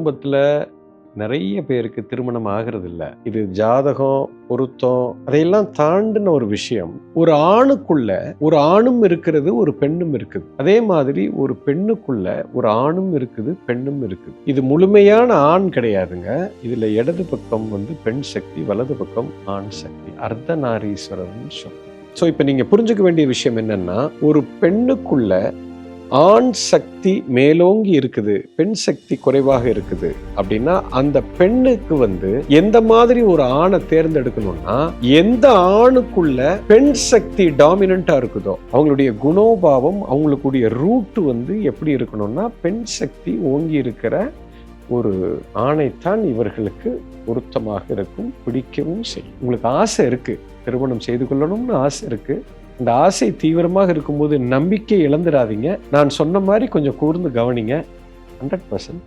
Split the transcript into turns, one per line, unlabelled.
குடும்பத்தில் நிறைய பேருக்கு திருமணம் ஆகிறது இல்லை. இது ஜாதகம், பொருத்தம் அதையெல்லாம் தாண்டின ஒரு விஷயம். ஒரு ஆணுக்குள்ள ஒரு ஆணும் இருக்கிறது, ஒரு பெண்ணும் இருக்குது. அதே மாதிரி ஒரு பெண்ணுக்குள்ள ஒரு ஆணும் இருக்குது, பெண்ணும் இருக்குது. இது முழுமையான ஆண் கிடையாதுங்க. இதுல இடது பக்கம் பெண் சக்தி, வலது பக்கம் ஆண் சக்தி. அர்த்தநாரீஸ்வரர்னு சொல்றோம். ஸோ இப்போ நீங்க புரிஞ்சுக்க வேண்டிய விஷயம் என்னன்னா, ஒரு பெண்ணுக்குள்ள ஆண் சக்தி மேலோங்கி இருக்குது, பெண் சக்தி குறைவாக இருக்குது அப்படின்னா, அந்த பெண்ணுக்கு எந்த மாதிரி ஒரு ஆணை தேர்ந்தெடுக்கணும்னா, எந்த ஆணுக்குள்ள பெண் சக்தி டாமினண்டா இருக்குதோ, அவங்களுடைய குணோபாவம், அவங்களுடைய ரூட் எப்படி இருக்கணும்னா, பெண் சக்தி ஓங்கி இருக்கிற ஒரு ஆணைத்தான் இவர்களுக்கு பொருத்தமாக இருக்கும், பிடிக்கவும் செய்யும். உங்களுக்கு ஆசை இருக்கு, திருமணம் செய்து கொள்ளணும்னு ஆசை இருக்கு. இந்த ஆசை தீவிரமாக இருக்கும்போது நம்பிக்கை இழந்துடாதீங்க. நான் சொன்ன மாதிரி கொஞ்சம் கூர்ந்து கவனிங்க. 100%